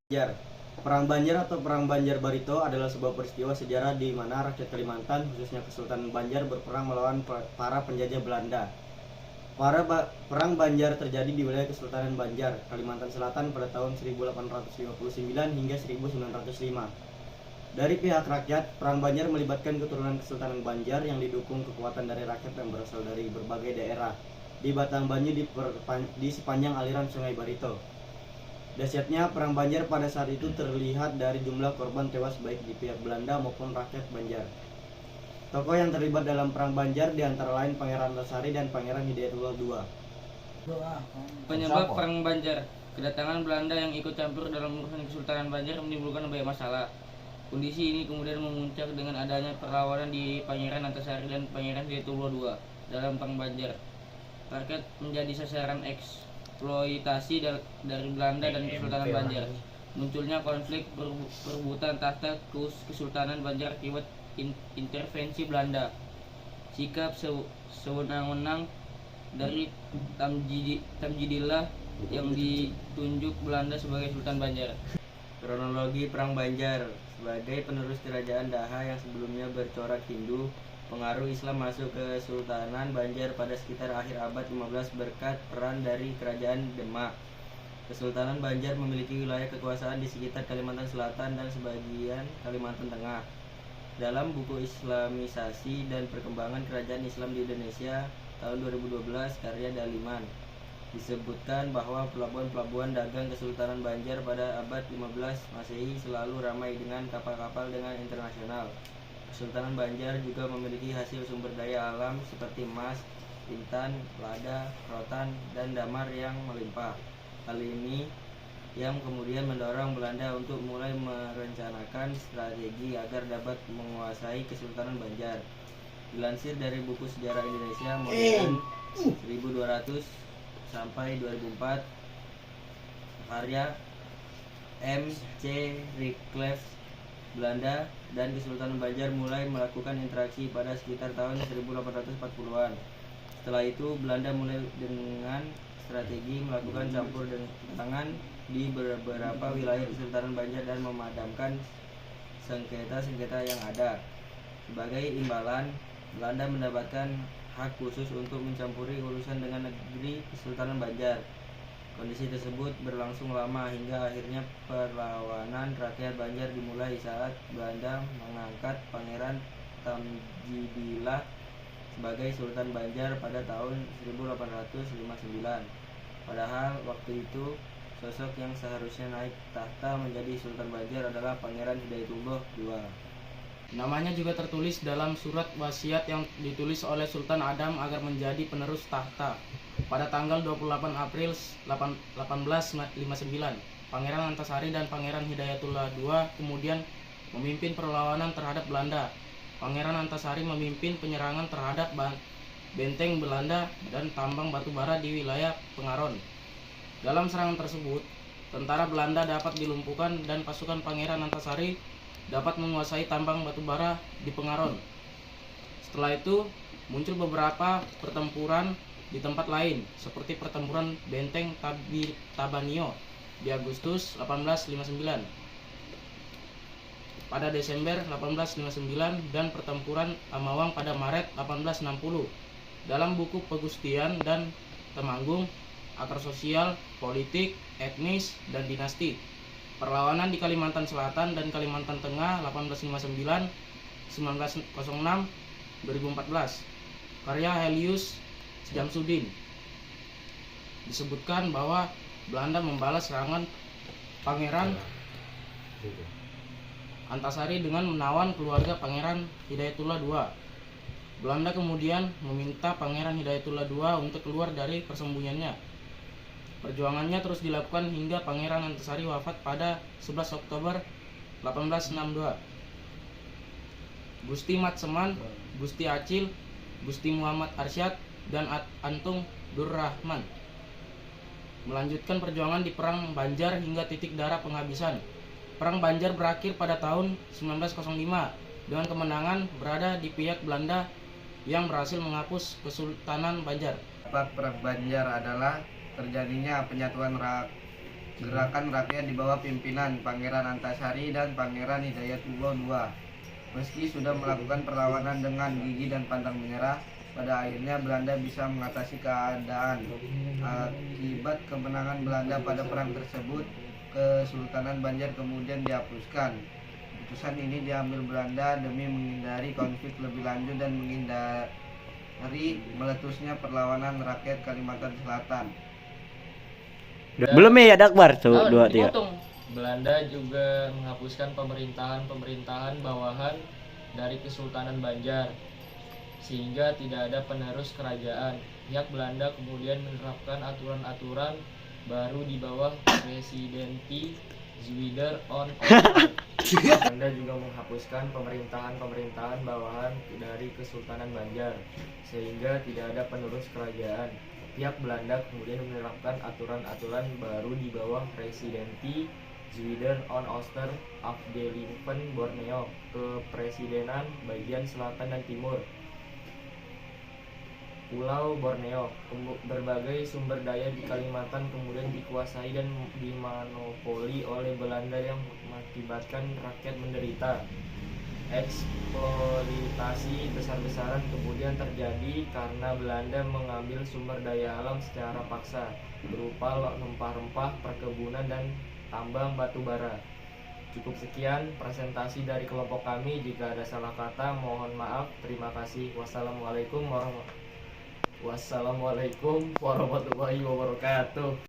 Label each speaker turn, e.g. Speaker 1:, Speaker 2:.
Speaker 1: Banjar. Perang Banjar atau Perang Banjar Barito adalah sebuah peristiwa sejarah di mana rakyat Kalimantan, khususnya Kesultanan Banjar, berperang melawan para penjajah Belanda. Perang Banjar terjadi di wilayah Kesultanan Banjar, Kalimantan Selatan pada tahun 1859 hingga 1905. Dari pihak rakyat, Perang Banjar melibatkan keturunan Kesultanan Banjar yang didukung kekuatan dari rakyat yang berasal dari berbagai daerah di Batang Banyu di sepanjang aliran Sungai Barito. Dahsyatnya Perang Banjar pada saat itu terlihat dari jumlah korban tewas baik di pihak Belanda maupun rakyat Banjar. Tokoh yang terlibat dalam Perang Banjar diantara lain Pangeran Antasari dan Pangeran Hidayatullah II.
Speaker 2: Penyebab Perang Banjar. Kedatangan Belanda yang ikut campur dalam urusan Kesultanan Banjar menimbulkan banyak masalah. Kondisi ini kemudian memuncak dengan adanya perlawanan di Pangeran Antasari dan Pangeran Hidayatullah II dalam Perang Banjar. Rakyat menjadi sasaran eksploitasi dari Belanda dan Kesultanan Banjar. Munculnya konflik perebutan tahta Kesultanan Banjar akibat intervensi Belanda. Sikap sewenang-wenang dari Tamjidillah yang ditunjuk Belanda sebagai Sultan Banjar.
Speaker 1: Kronologi Perang Banjar. Sebagai penerus kerajaan Daha yang sebelumnya bercorak Hindu, pengaruh Islam masuk ke Kesultanan Banjar pada sekitar akhir abad 15 berkat peran dari Kerajaan Demak. Kesultanan Banjar memiliki wilayah kekuasaan di sekitar Kalimantan Selatan dan sebagian Kalimantan Tengah. Dalam buku Islamisasi dan Perkembangan Kerajaan Islam di Indonesia tahun 2012 karya Daliman, disebutkan bahwa pelabuhan-pelabuhan dagang Kesultanan Banjar pada abad 15 Masehi selalu ramai dengan kapal-kapal dengan internasional. Kesultanan Banjar juga memiliki hasil sumber daya alam seperti emas, intan, lada, rotan, dan damar yang melimpah. Hal ini yang kemudian mendorong Belanda untuk mulai merencanakan strategi agar dapat menguasai Kesultanan Banjar. Dilansir dari buku Sejarah Indonesia modern 1200 sampai 2004 karya M.C. Reclef, Belanda dan Kesultanan Banjar mulai melakukan interaksi pada sekitar tahun 1840-an. Setelah itu Belanda mulai dengan strategi melakukan campur tangan di beberapa wilayah Kesultanan Banjar dan memadamkan sengketa-sengketa yang ada. Sebagai imbalan, Belanda mendapatkan hak khusus untuk mencampuri urusan dengan negeri Kesultanan Banjar. Kondisi tersebut berlangsung lama hingga akhirnya perlawanan rakyat Banjar dimulai saat Belanda mengangkat Pangeran Tamjidillah sebagai Sultan Banjar pada tahun 1859. Padahal waktu itu sosok yang seharusnya naik tahta menjadi Sultan Banjar adalah Pangeran Hidayatullah II.
Speaker 2: Namanya juga tertulis dalam surat wasiat yang ditulis oleh Sultan Adam agar menjadi penerus tahta. Pada tanggal 28 April 1859, Pangeran Antasari dan Pangeran Hidayatullah II kemudian memimpin perlawanan terhadap Belanda. Pangeran Antasari memimpin penyerangan terhadap benteng Belanda dan tambang batu bara di wilayah Pengaron. Dalam serangan tersebut, tentara Belanda dapat dilumpuhkan dan pasukan Pangeran Antasari dapat menguasai tambang batu bara di Pengaron. Setelah itu, muncul beberapa pertempuran di tempat lain, seperti pertempuran Benteng Tabanio di Agustus 1859, pada Desember 1859, dan pertempuran Amawang pada Maret 1860. Dalam buku Pegustian dan Temanggung, Akar Sosial, Politik, Etnis, dan Dinasti, perlawanan di Kalimantan Selatan dan Kalimantan Tengah 1859, 1906, 2014, karya Helius Jamsudin, disebutkan bahwa Belanda membalas serangan Pangeran Antasari dengan menawan keluarga Pangeran Hidayatullah II. Belanda kemudian meminta Pangeran Hidayatullah II untuk keluar dari persembunyiannya. Perjuangannya terus dilakukan hingga Pangeran Antasari wafat pada 11 Oktober 1862. Gusti Mat Seman, Gusti Acil, Gusti Muhammad Arsyad, dan Antung Durrahman melanjutkan perjuangan di Perang Banjar hingga titik darah penghabisan. Perang Banjar berakhir pada tahun 1905 dengan kemenangan berada di pihak Belanda yang berhasil menghapus Kesultanan Banjar.
Speaker 1: Perang Banjar adalah terjadinya penyatuan
Speaker 3: Gerakan rakyat di bawah pimpinan Pangeran Antasari dan Pangeran Hidayatullah II. Meski sudah melakukan perlawanan dengan gigih dan pantang menyerah, pada akhirnya Belanda bisa mengatasi keadaan. Akibat kemenangan Belanda pada perang tersebut, Kesultanan Banjar kemudian dihapuskan. Keputusan ini diambil Belanda demi menghindari konflik lebih lanjut dan menghindari meletusnya perlawanan rakyat Kalimantan Selatan.
Speaker 1: Belum ya Dakbar tuh
Speaker 2: Oh,
Speaker 1: 2 3.
Speaker 2: dipotong. Belanda juga menghapuskan pemerintahan bawahan dari Kesultanan Banjar sehingga tidak ada penerus kerajaan. Pihak Belanda kemudian menerapkan aturan-aturan baru di bawah Presidenti Zwider on Oster. Belanda juga menghapuskan pemerintahan bawahan dari Kesultanan Banjar sehingga tidak ada penerus kerajaan. Pihak Belanda kemudian menerapkan aturan-aturan baru di bawah Presidenti Zwider on Oster Afdelimpen Borneo, Kepresidenan bagian selatan dan timur Pulau Borneo. Berbagai sumber daya di Kalimantan kemudian dikuasai dan dimonopoli oleh Belanda yang mengakibatkan rakyat menderita. Eksploitasi besar-besaran kemudian terjadi karena Belanda mengambil sumber daya alam secara paksa berupa rempah-rempah, perkebunan, dan tambang batu bara. Cukup sekian presentasi dari kelompok kami. Jika ada salah kata mohon maaf. Terima kasih. Wassalamualaikum warahmatullahi wabarakatuh.